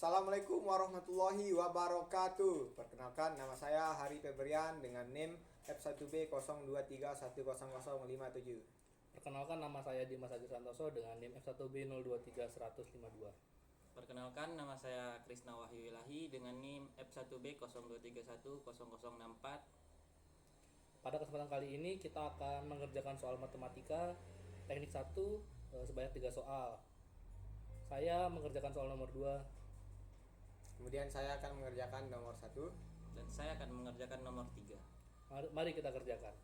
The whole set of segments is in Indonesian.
Assalamualaikum warahmatullahi wabarakatuh. Perkenalkan, nama saya Hari Febrian dengan NIM F1B02310057. Perkenalkan, nama saya Dimas Agus Santoso dengan NIM F1B02310052. Perkenalkan, nama saya Krisna Wahyu Ilahi dengan NIM F1B02310064. Pada kesempatan kali ini kita akan mengerjakan soal matematika teknik 1 sebanyak 3 soal. Saya mengerjakan soal nomor 2. Kemudian saya akan mengerjakan nomor 1. Dan saya akan mengerjakan nomor 3. Mari kita kerjakan.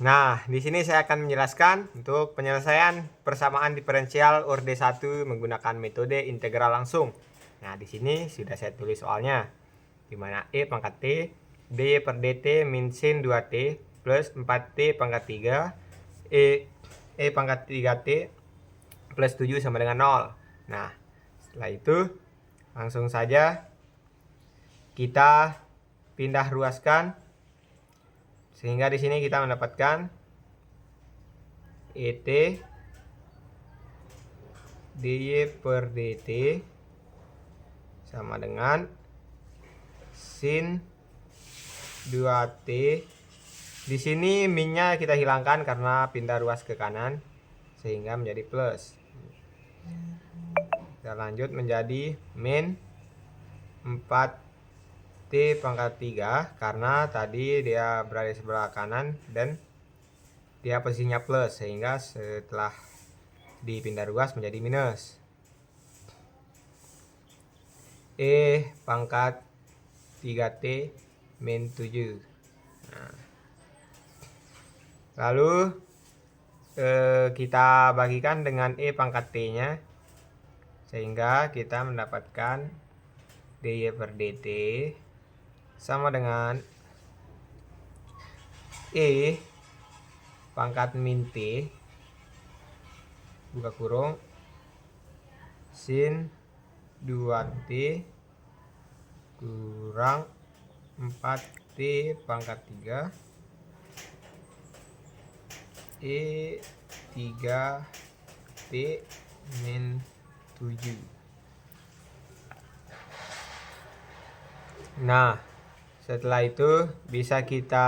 Nah, di sini saya akan menjelaskan untuk penyelesaian persamaan diferensial orde 1 menggunakan metode integral langsung. Nah, di sini sudah saya tulis soalnya. Di mana E pangkat T, D per dt min sin 2T plus 4T pangkat 3, E pangkat 3T plus 7 sama dengan 0. Nah, setelah itu langsung saja kita pindah ruaskan sehingga di sini kita mendapatkan ET dy per dt sama dengan sin 2t. Di sini minnya kita hilangkan karena pindah ruas ke kanan sehingga menjadi plus. Kita lanjut menjadi min 4t pangkat 3 karena tadi dia berada di sebelah kanan dan dia posisinya plus sehingga setelah dipindah ruas menjadi minus. E pangkat 3T min 7. Nah, lalu kita bagikan dengan E pangkat T nya sehingga kita mendapatkan dy per dt sama dengan E pangkat min T buka kurung sin 2T kurang 4T pangkat 3 E 3T min 7. Nah, setelah itu bisa kita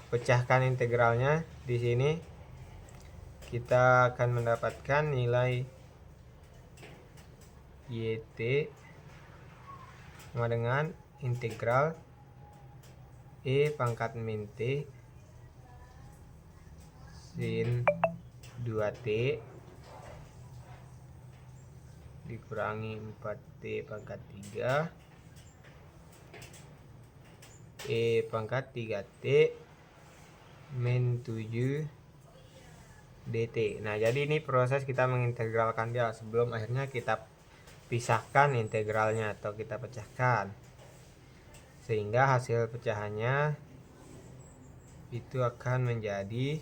pecahkan integralnya. Di sini kita akan mendapatkan nilai YT sama dengan integral E pangkat min T sin 2T dikurangi 4T pangkat 3 E pangkat 3T min 7 dt. Nah, jadi ini proses kita mengintegralkan dia sebelum akhirnya kita pisahkan integralnya atau kita pecahkan sehingga hasil pecahannya itu akan menjadi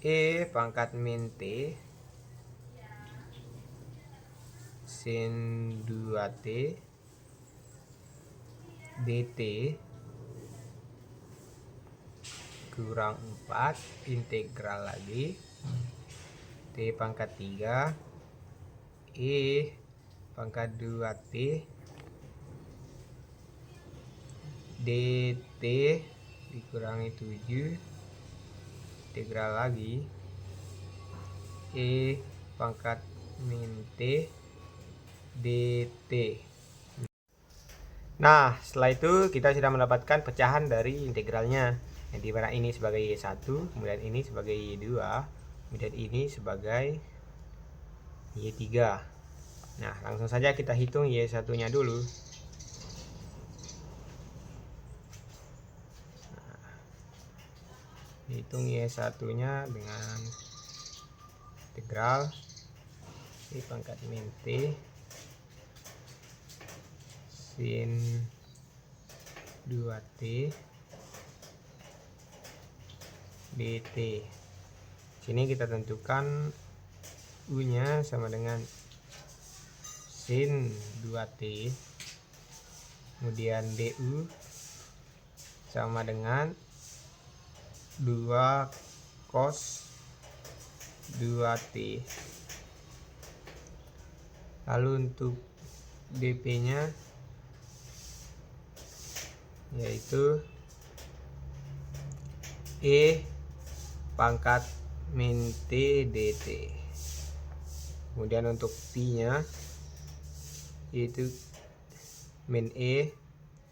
E pangkat min T sin 2T dt kurang 4 integral lagi T pangkat 3 E pangkat 2T dt dikurangi 7 integral lagi E pangkat min T dt. Nah, setelah itu kita sudah mendapatkan pecahan dari integralnya. Yang dimana ini sebagai Y1, kemudian ini sebagai Y2, kemudian ini sebagai Y3. Nah, langsung saja kita hitung Y1 nya dulu. Nah, hitung Y1 nya dengan integral E pangkat min T sin 2T dt. Sini kita tentukan U nya sama dengan sin 2T, kemudian du sama dengan 2 cos 2T. Lalu untuk dp-nya yaitu E pangkat min T dt. Kemudian untuk pi-nya yaitu min E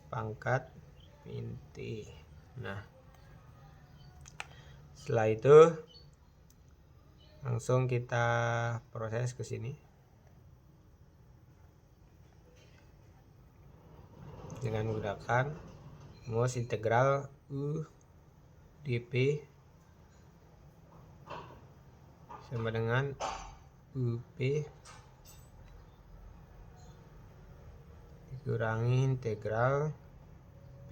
pangkat min T. Nah, setelah itu langsung kita proses ke sini dengan menggunakan rumus integral U dp sama dengan UP dikurangi integral P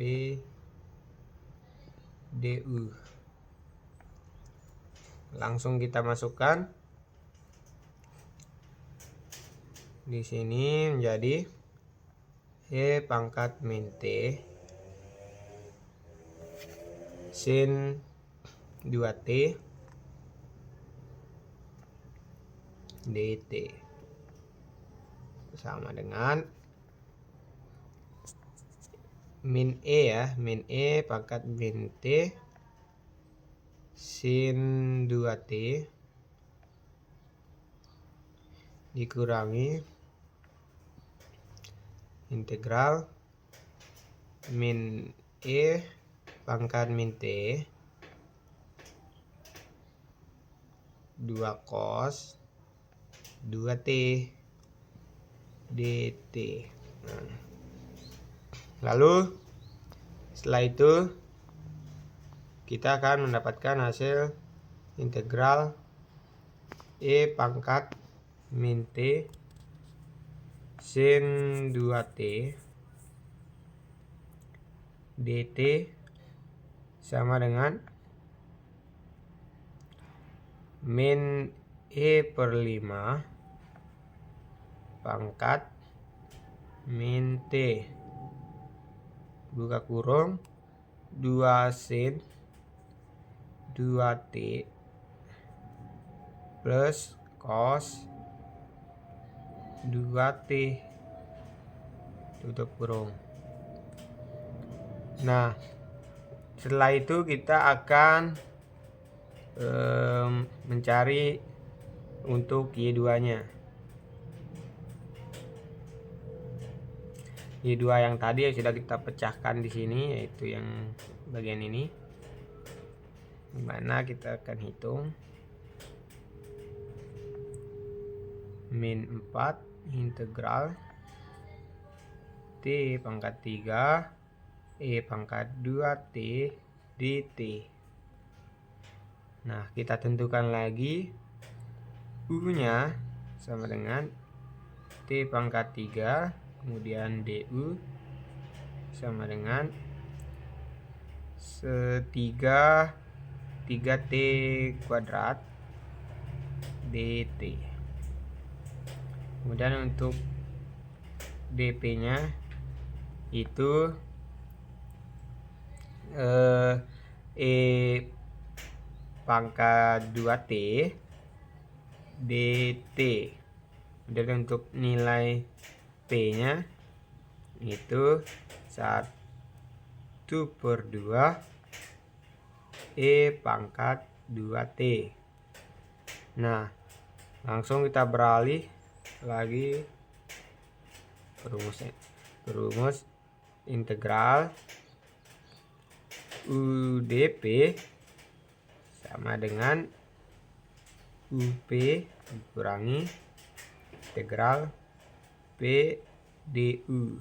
du. Langsung kita masukkan di sini menjadi E pangkat min T sin 2T dt sama dengan min E ya, min E pangkat min T sin 2T dikurangi integral min E pangkat min T 2 cos 2T dt. Nah, lalu setelah itu kita akan mendapatkan hasil integral E pangkat min T sin 2T dt sama dengan min E per 5 pangkat min T buka kurung 2 sin 2T plus cos 2T tutup kurung. Nah, setelah itu kita akan mencari untuk Y2-nya. Y2 yang tadi yang sudah kita pecahkan di sini yaitu yang bagian ini. Dimana kita akan hitung min 4 integral T pangkat 3 E pangkat 2T dt. Nah, kita tentukan lagi U-nya sama dengan T pangkat 3 kemudian du sama dengan 3T kuadrat dt. Kemudian untuk dp-nya itu E pangkat 2T dt. Dan untuk nilai P-nya itu 1/2 E pangkat 2T. Nah, langsung kita beralih lagi ke rumus integral UdP sama dengan UP dikurangi integral P du.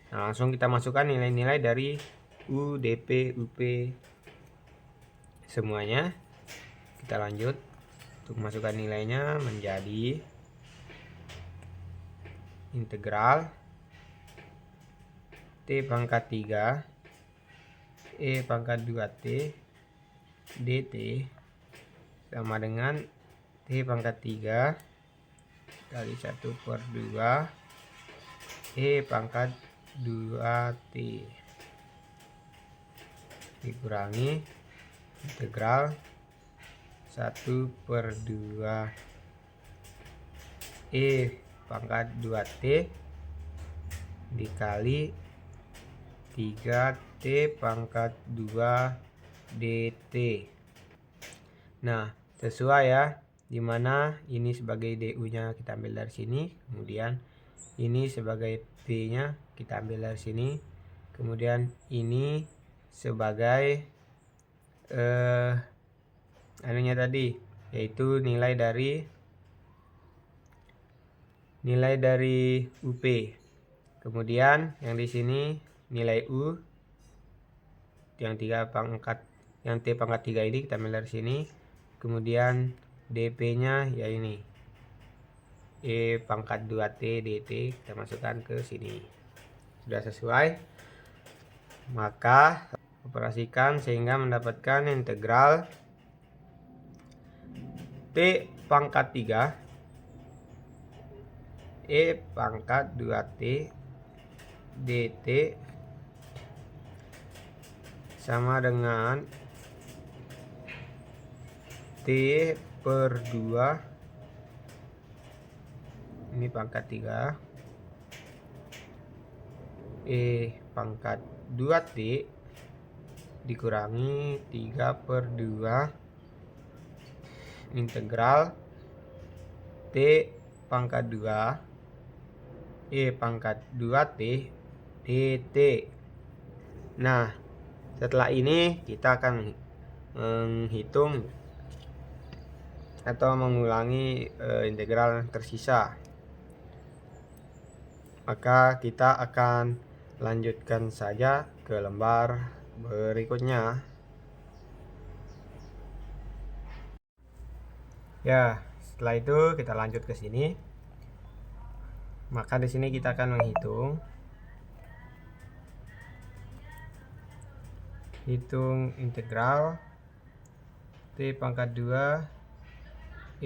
Nah, langsung kita masukkan nilai-nilai dari UdP UP semuanya. Kita lanjut untuk masukkan nilainya menjadi integral T pangkat 3 E pangkat 2T dt sama dengan T pangkat 3 kali 1/2 E pangkat 2T dikurangi integral 1/2 E pangkat 2T dikali 3T pangkat 2 DT. Nah, sesuai ya, dimana ini sebagai DU nya kita ambil dari sini, kemudian ini sebagai T nya kita ambil dari sini, kemudian ini sebagai anunya tadi, yaitu nilai dari UP. Kemudian yang di sini nilai U yang T pangkat 3 ini kita ambil dari sini. Kemudian DP-nya ya ini. E pangkat 2T DT kita masukkan ke sini. Sudah sesuai. Maka operasikan sehingga mendapatkan integral T pangkat 3 E pangkat 2T DT sama dengan T/2 ini pangkat 3 E pangkat 2T dikurangi 3/2 integral T pangkat 2 E pangkat 2T DT. Nah, setelah ini kita akan menghitung atau mengulangi integral tersisa. Maka kita akan lanjutkan saja ke lembar berikutnya. Ya, setelah itu kita lanjut ke sini. Maka di sini kita akan menghitung integral T pangkat 2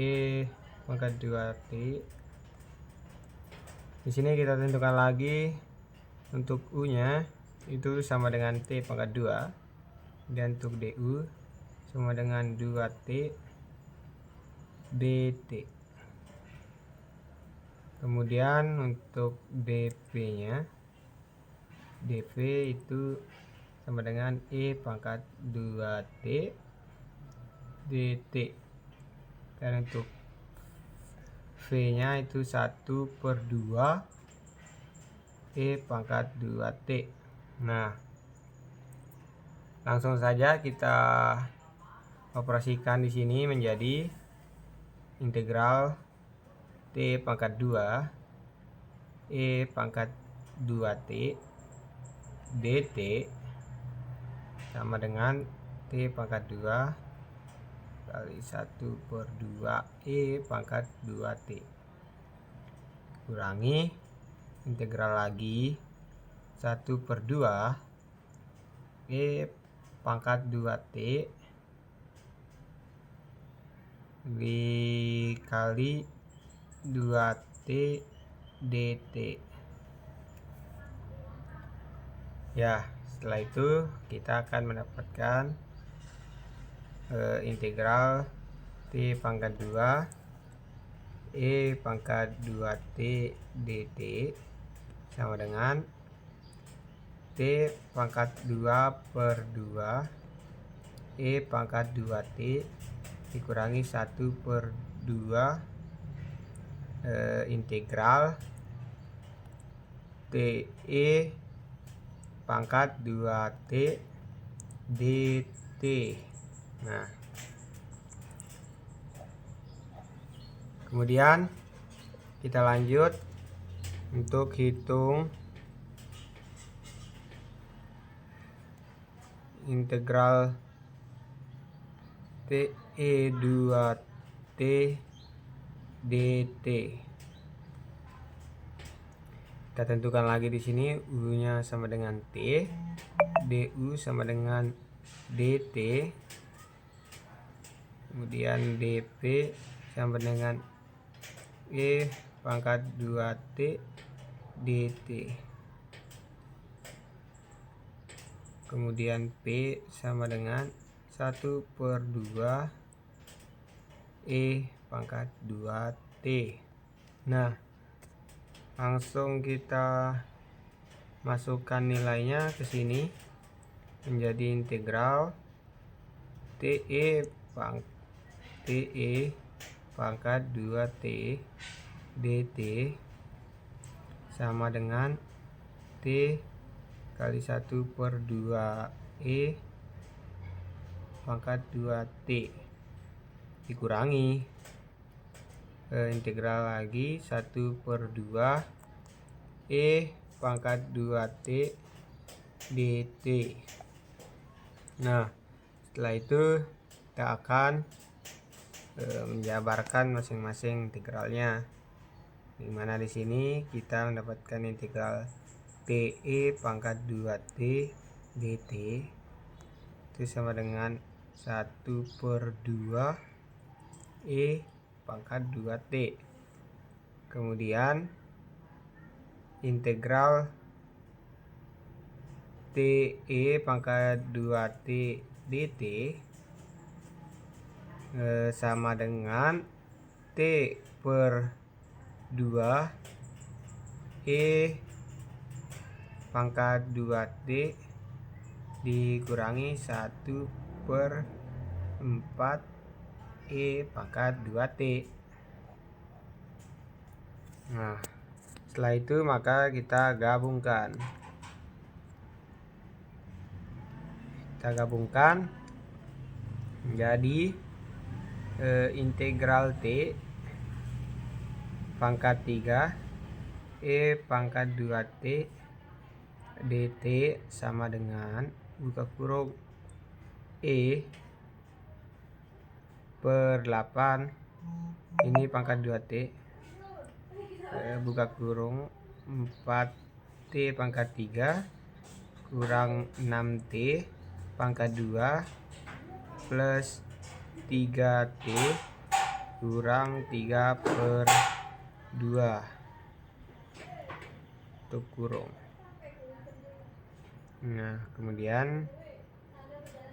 E pangkat 2T. Di sini kita tentukan lagi untuk U-nya itu sama dengan T pangkat 2 dan untuk DU sama dengan 2T DT. Kemudian untuk DP-nya, DP itu sama dengan E pangkat 2T DT. Dan untuk V-nya itu 1/2 E pangkat 2T. Nah, langsung saja kita operasikan di sini menjadi integral T pangkat 2 E pangkat 2T DT sama dengan T pangkat 2 kali 1/2 E pangkat 2T kurangi integral lagi 1/2 E pangkat 2T dikali 2T DT. Ya, setelah itu kita akan mendapatkan integral T pangkat 2 E pangkat 2T DT sama dengan T pangkat 2/2 E pangkat 2T dikurangi 1/2 integral TE pangkat 2T DT. Nah, kemudian kita lanjut untuk hitung integral TE2T DT. Kita tentukan lagi di sini U-nya sama dengan T, DU sama dengan DT, kemudian DP sama dengan E pangkat 2T DT, kemudian P sama dengan 1/2 E pangkat 2T. Nah, langsung kita masukkan nilainya ke sini menjadi integral TE pangkat 2T dt sama dengan T kali 1/2E pangkat 2T dikurangi integral lagi 1/2 E pangkat 2T dt. Nah, setelah itu kita akan menjabarkan masing-masing integralnya, dimana di sini kita mendapatkan integral TE pangkat 2T dt itu sama dengan 1/2 E pangkat 2T. Kemudian integral TE pangkat 2T dt sama dengan T/2 E pangkat 2T dikurangi 1/4 E pangkat 2T. Nah, setelah itu maka kita gabungkan. Menjadi integral T pangkat 3 E pangkat 2T dt sama dengan buka kurung E per 8 ini pangkat 2T buka kurung 4T pangkat 3 kurang 6T pangkat 2 plus 3T kurang 3/2 tutup kurung. Nah, kemudian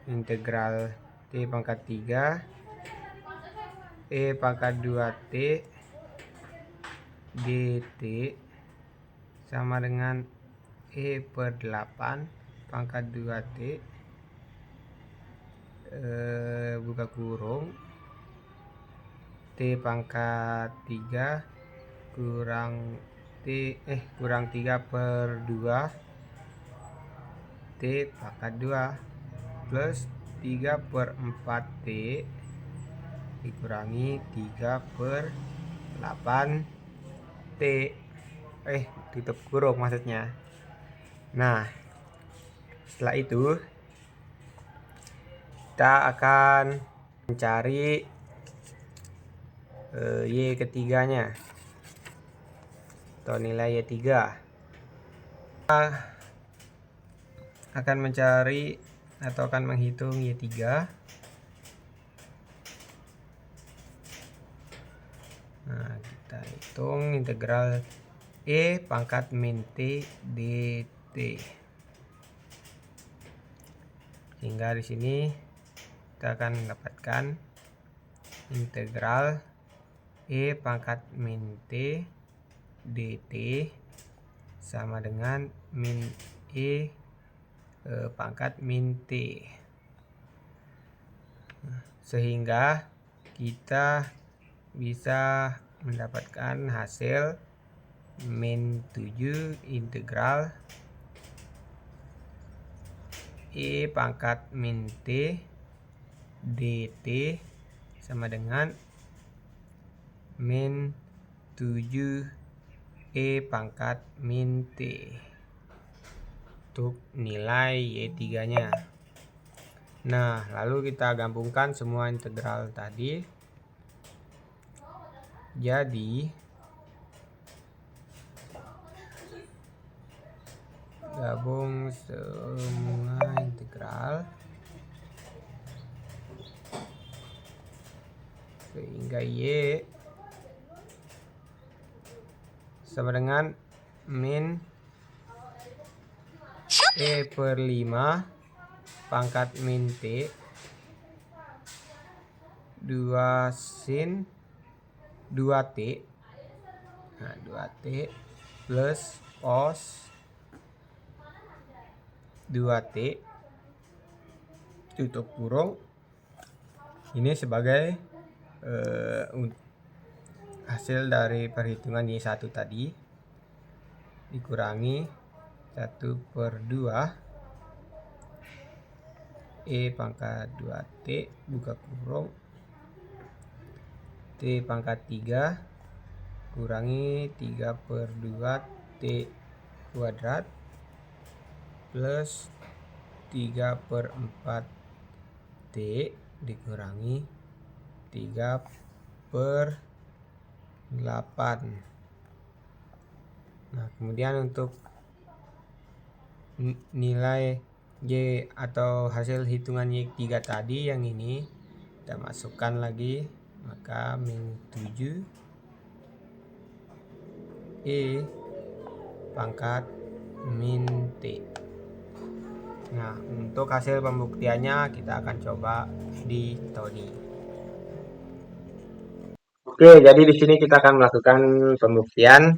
integral T pangkat 3 E pangkat 2T dt sama dengan E per 8 pangkat 2T buka kurung T pangkat 3 kurang 3/2 T pangkat 2 plus 3/4T dikurangi 3/8T tutup kurung maksudnya. Nah, setelah itu kita akan mencari Y ketiganya atau nilai Y3. Kita akan mencari atau akan menghitung Y3. Nah, kita hitung integral E pangkat min T dt. Sehingga di sini kita akan mendapatkan integral E pangkat min T dt sama dengan min E pangkat min T. Sehingga kita bisa mendapatkan hasil min 7 integral E pangkat min T dt sama dengan min 7 E pangkat min T untuk nilai Y3 nya. Nah, lalu kita gabungkan semua integral tadi. Jadi gabung semua integral sehingga Y sama dengan min E per 5 pangkat min T 2 sin 2t. Nah, 2t plus cos 2t tutup kurung. Ini sebagai hasil dari perhitungan Y1 tadi dikurangi 1/2 E pangkat 2T buka kurung T pangkat 3 kurangi 3/2 T kuadrat plus 3/4 T dikurangi 3/8. Nah, kemudian untuk nilai Y atau hasil hitungan Y3 tadi yang ini kita masukkan lagi, maka min 7 E pangkat min T. Nah, untuk hasil pembuktiannya kita akan coba di Tony. Oke, jadi di sini kita akan melakukan pembuktian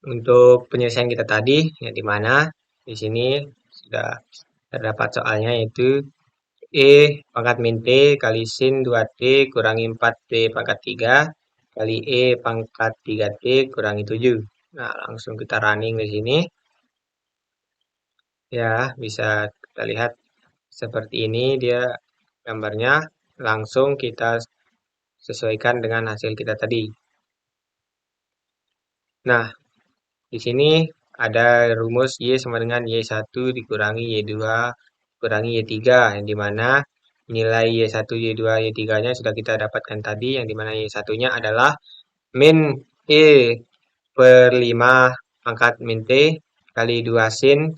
untuk penyelesaian kita tadi, yang dimana di sini sudah terdapat soalnya, yaitu E pangkat min T kali sin 2T kurangi 4T pangkat 3 kali E pangkat 3T kurangi 7. Nah, langsung kita running di sini. Ya, bisa kita lihat seperti ini dia gambarnya. Langsung kita sesuaikan dengan hasil kita tadi. Nah, di sini ada rumus Y sama dengan Y1 dikurangi Y2 kurangi Y3, yang dimana nilai Y1, Y2, Y3-nya sudah kita dapatkan tadi, yang dimana Y1-nya adalah min E per 5 pangkat min T kali 2 sin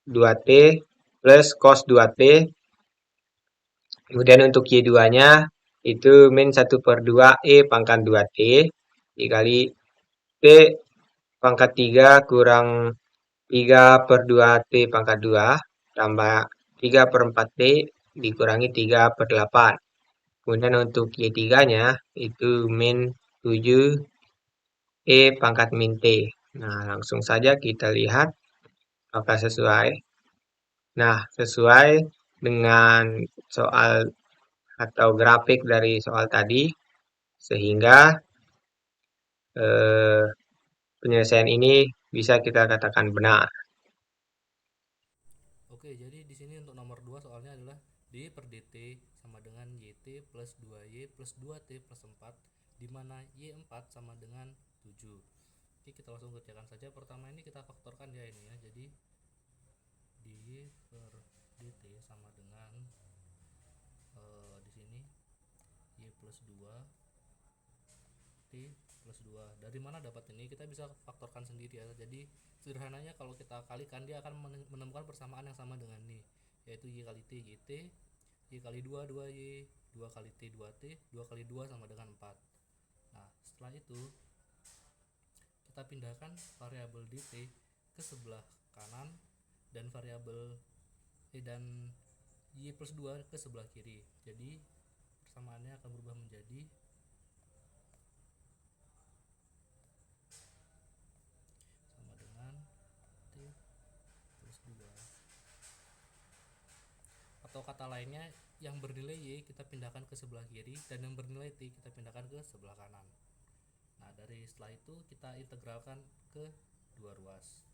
2T plus cos 2T. Kemudian untuk Y2-nya itu min 1/2 E pangkat 2T dikali T pangkat 3 kurang 3/2 T pangkat 2 tambah 3/4 T dikurangi 3/8. Kemudian untuk Y3-nya itu min 7 E pangkat min T. Nah, langsung saja kita lihat apakah sesuai. Nah, sesuai dengan soal atau grafik dari soal tadi, sehingga penyelesaian ini bisa kita katakan benar. Oke, jadi di sini untuk nomor 2 soalnya adalah D per DT sama dengan YT plus 2Y plus 2T plus 4, di mana Y4 sama dengan 7. Oke, kita langsung kerjakan saja. Pertama ini kita faktorkan ya ini ya. Jadi D per DT sama dengan di sini Y plus 2 T plus 2. Dari mana dapat ini? Kita bisa faktorkan sendiri ya. Jadi sederhananya kalau kita kalikan, dia akan menemukan persamaan yang sama dengan ini, yaitu Y kali T YT, Y kali 2 2Y, 2 kali T 2T, 2 kali 2 sama dengan 4. Nah, setelah itu kita pindahkan variabel dt ke sebelah kanan dan variabel dan Y plus 2 ke sebelah kiri. Jadi persamaannya akan berubah menjadi sama dengan T plus 2. Atau kata lainnya, yang bernilai Y kita pindahkan ke sebelah kiri dan yang bernilai T kita pindahkan ke sebelah kanan. Nah, dari setelah itu kita integralkan ke dua ruas.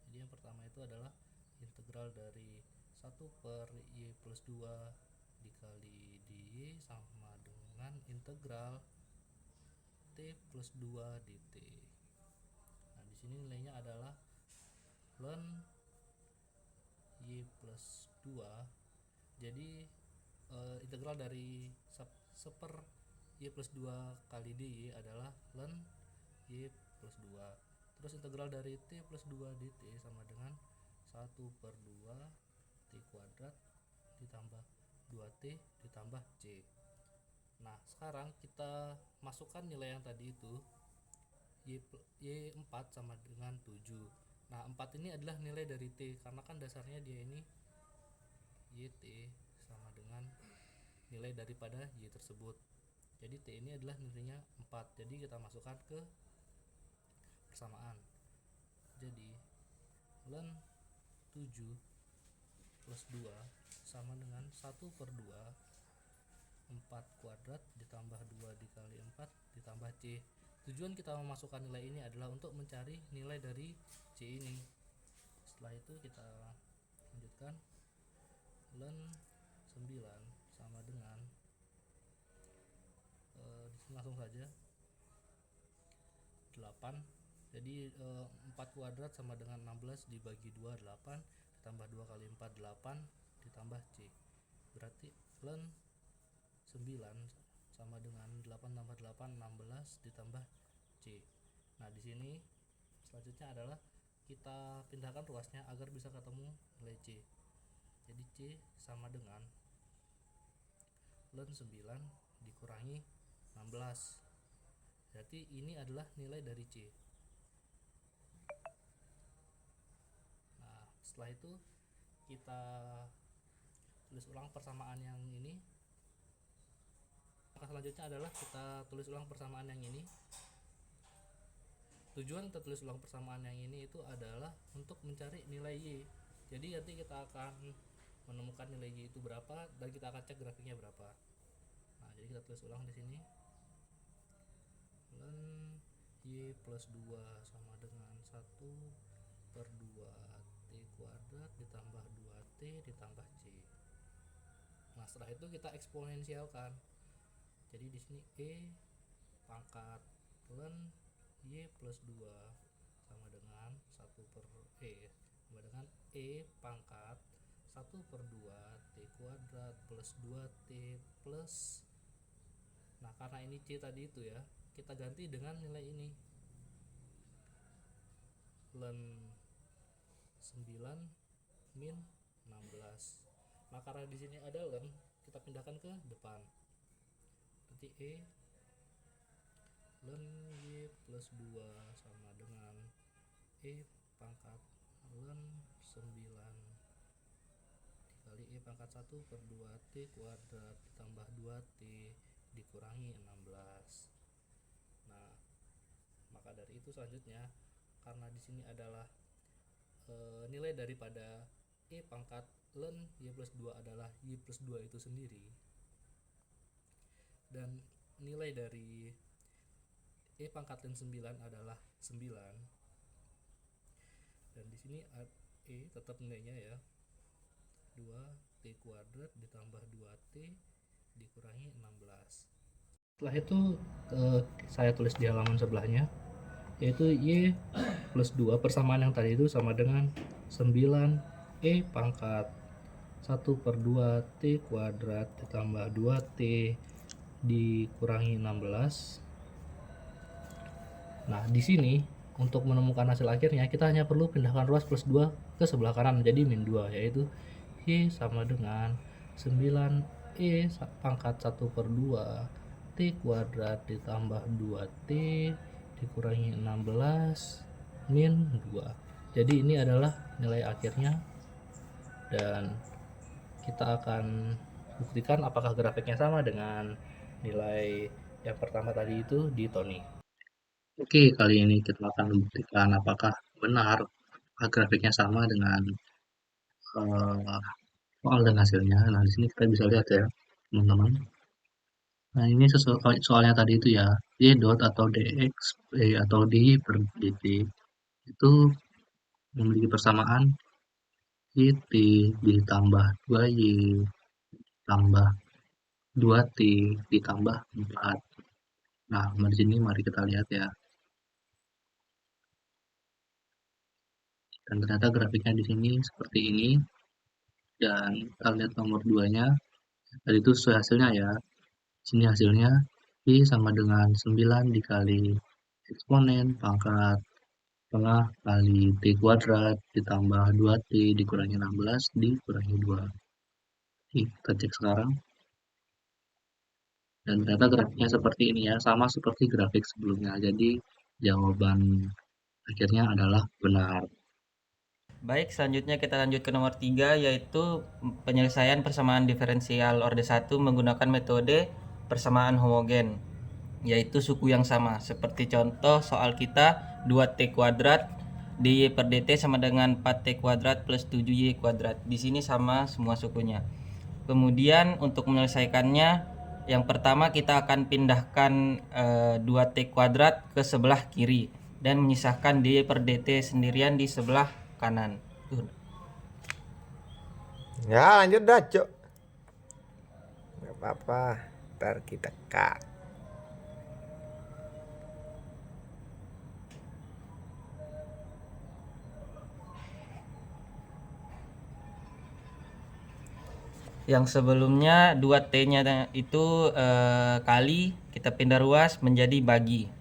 Jadi yang pertama itu adalah integral dari 1/Y plus 2 dikali dy sama dengan integral T plus 2 dt. Nah, di sini nilainya adalah ln Y plus 2. Jadi integral dari seper Y plus 2 kali dy adalah ln Y plus 2. Terus integral dari T plus 2 dt sama dengan 1/2 T kuadrat ditambah 2T ditambah C. Nah, sekarang kita masukkan nilai yang tadi itu, Y4 sama dengan 7. Nah, 4 ini adalah nilai dari T, karena kan dasarnya dia ini T sama dengan nilai daripada Y tersebut. Jadi T ini adalah nilainya 4, jadi kita masukkan ke persamaan. Jadi ln 7 plus 2 sama dengan 1/2 4 kuadrat ditambah 2 dikali 4 ditambah C. Tujuan kita memasukkan nilai ini adalah untuk mencari nilai dari C ini. Setelah itu kita lanjutkan. Ln 9 sama dengan langsung saja 8. Jadi 4 kuadrat sama dengan 16 dibagi 2 8 ditambah 2 kali 4 8 ditambah C. Berarti ln 9 sama dengan 8 tambah 8 16 ditambah C. Nah, di sini selanjutnya adalah kita pindahkan ruasnya agar bisa ketemu nilai C. Jadi C sama dengan ln 9 dikurangi 16. Berarti ini adalah nilai dari C. Nah, setelah itu kita tulis ulang persamaan yang ini. Maka selanjutnya adalah kita tulis ulang persamaan yang ini. Tujuan kita tulis ulang persamaan yang ini itu adalah untuk mencari nilai Y. Jadi nanti kita akan menemukan nilai Y itu berapa dan kita akan cek grafiknya berapa. Nah, jadi kita tulis ulang di sini. Ln Y plus 2 sama dengan 1/2 T kuadrat ditambah 2T ditambah C. Nah, setelah itu kita eksponensialkan. Jadi di sini E pangkat ln Y plus 2 sama dengan 1/E sama dengan E pangkat 1/2 T kuadrat plus 2T plus, nah karena ini C tadi itu ya, kita ganti dengan nilai ini ln 9 min 16. Nah, karena di sini ada ln, kita pindahkan ke depan. Nanti E ln Y plus 2 sama dengan E pangkat ln 9 dikali E pangkat 1/2 T kuadrat ditambah 2T dikurangi 16. Nah, maka dari itu selanjutnya, karena di sini adalah nilai daripada E pangkat ln Y plus 2 adalah Y plus 2 itu sendiri, dan nilai dari E pangkat ln 9 adalah 9, dan di sini E tetap nilainya ya 2T kuadrat ditambah 2T dikurangi 16. Setelah itu saya tulis di halaman sebelahnya, yaitu Y plus 2 persamaan yang tadi itu sama dengan 9 E pangkat 1/2 T kuadrat ditambah 2T dikurangi 16. Nah, di sini untuk menemukan hasil akhirnya kita hanya perlu pindahkan ruas plus 2 ke sebelah kanan menjadi min 2, yaitu Y sama dengan 9E pangkat 1/2 T kuadrat ditambah 2T dikurangi 16 min 2. Jadi ini adalah nilai akhirnya, dan kita akan buktikan apakah grafiknya sama dengan nilai yang pertama tadi itu di Tony. Oke, kali ini kita akan membuktikan apakah benar grafiknya sama dengan soal dan hasilnya. Nah, di sini kita bisa lihat ya, teman-teman. Nah, ini soalnya tadi itu ya, Y dot atau dx atau dy per dt itu memiliki persamaan Y T ditambah 2Y tambah 2T ditambah 4. Nah, di sini mari kita lihat ya. Dan ternyata grafiknya di sini seperti ini. Dan kita lihat nomor 2-nya. Tadi itu sesuai hasilnya ya. Sini hasilnya Y sama dengan 9 dikali eksponen pangkat tengah kali T kuadrat ditambah 2T dikurangi 16 dikurangi 2. Kita cek sekarang. Dan ternyata grafiknya seperti ini ya, sama seperti grafik sebelumnya. Jadi jawaban akhirnya adalah benar. Baik, selanjutnya kita lanjut ke nomor 3, yaitu penyelesaian persamaan diferensial orde 1 menggunakan metode persamaan homogen, yaitu suku yang sama. Seperti contoh soal kita 2t kuadrat dy per dt sama dengan 4t kuadrat plus 7y kuadrat. Di sini sama semua sukunya. Kemudian untuk menyelesaikannya, yang pertama kita akan pindahkan 2t kuadrat ke sebelah kiri dan menyisahkan dy per dt sendirian di sebelah kanan. Ya lanjut dah cok. Gak apa-apa, ntar kita cut. Yang sebelumnya 2t-nya itu kali, kita pindah ruas menjadi bagi.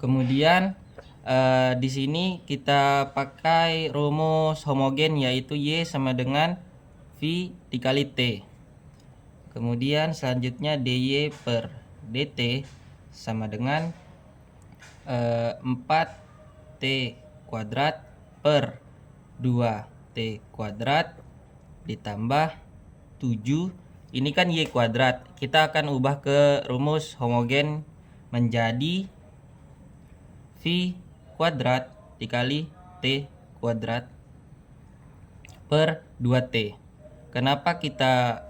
Kemudian di sini kita pakai rumus homogen, yaitu y sama dengan v dikali t. Kemudian selanjutnya dy per dt sama dengan 4t kuadrat per 2t kuadrat ditambah 7. Ini kan y kuadrat, kita akan ubah ke rumus homogen menjadi v kuadrat dikali t kuadrat per 2t. Kenapa kita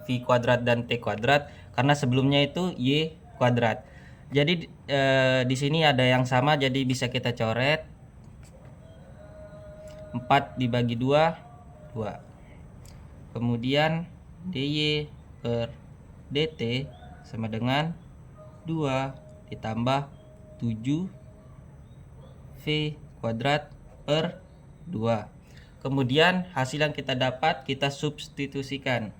v kuadrat dan t kuadrat? Karena sebelumnya itu y kuadrat. Jadi di sini ada yang sama, jadi bisa kita coret. 4 dibagi 2, 2. Kemudian dy per dt sama dengan 2 ditambah 7 v kuadrat per 2. Kemudian hasil yang kita dapat kita substitusikan.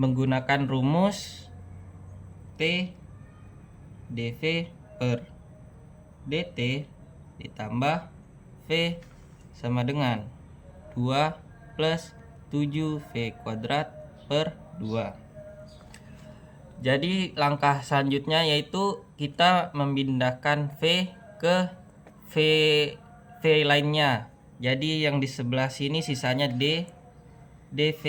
Menggunakan rumus t dv per dt ditambah v sama dengan 2 plus 7v kuadrat per 2. Jadi langkah selanjutnya yaitu kita memindahkan v ke v lainnya. Jadi yang di sebelah sini sisanya dv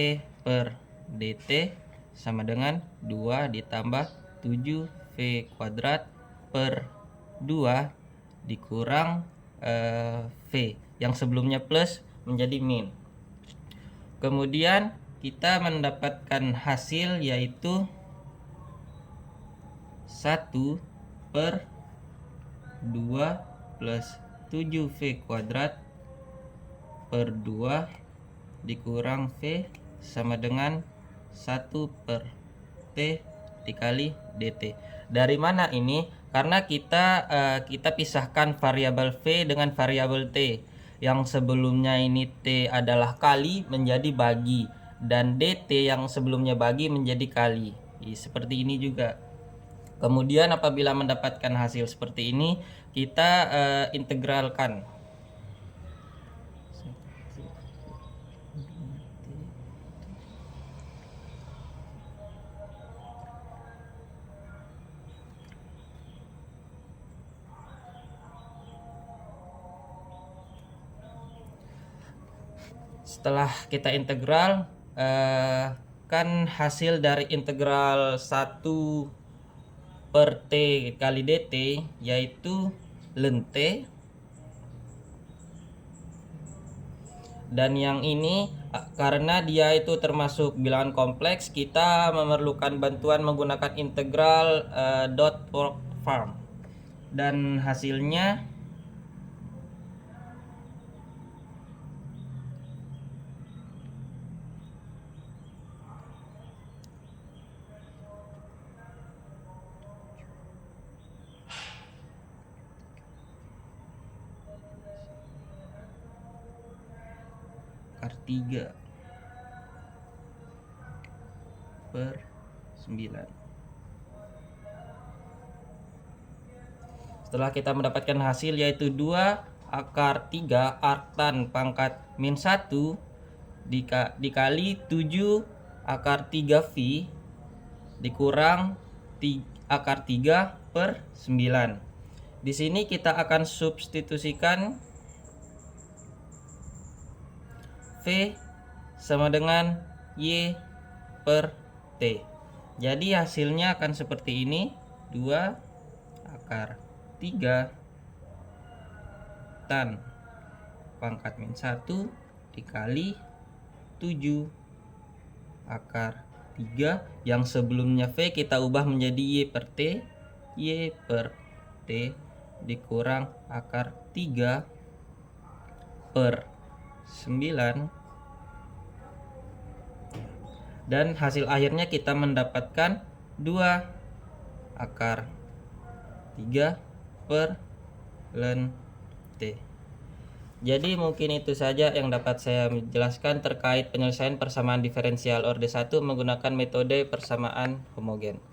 per dt sama dengan 2 ditambah 7v kuadrat per 2 dikurang v yang sebelumnya plus menjadi min. Kemudian kita mendapatkan hasil yaitu 1 per 2 plus 7v kuadrat per 2 dikurang v sama dengan 1 per t dikali dt. Dari mana ini? Karena kita pisahkan variabel v dengan variabel t. Yang sebelumnya ini t adalah kali menjadi bagi, dan dt yang sebelumnya bagi menjadi kali. Seperti ini juga. Kemudian apabila mendapatkan hasil seperti ini, kita integralkan. Setelah kita integral, kan hasil dari integral 1 per t kali dt yaitu ln t, dan yang ini karena dia itu termasuk bilangan kompleks, kita memerlukan bantuan menggunakan integral dot form, dan hasilnya akar 3 per 9. Setelah kita mendapatkan hasil yaitu 2 akar 3 arctan pangkat min 1 dikali 7 akar 3v dikurang akar 3 per 9. Di sini kita akan substitusikan V sama dengan Y per T. Jadi hasilnya akan seperti ini, 2 akar 3 tan pangkat min 1 dikali 7 akar 3, yang sebelumnya V kita ubah menjadi Y per T. Y per T dikurang akar 3 per 9, dan hasil akhirnya kita mendapatkan 2 akar 3 per ln T. Jadi mungkin itu saja yang dapat saya jelaskan terkait penyelesaian persamaan diferensial orde 1 menggunakan metode persamaan homogen.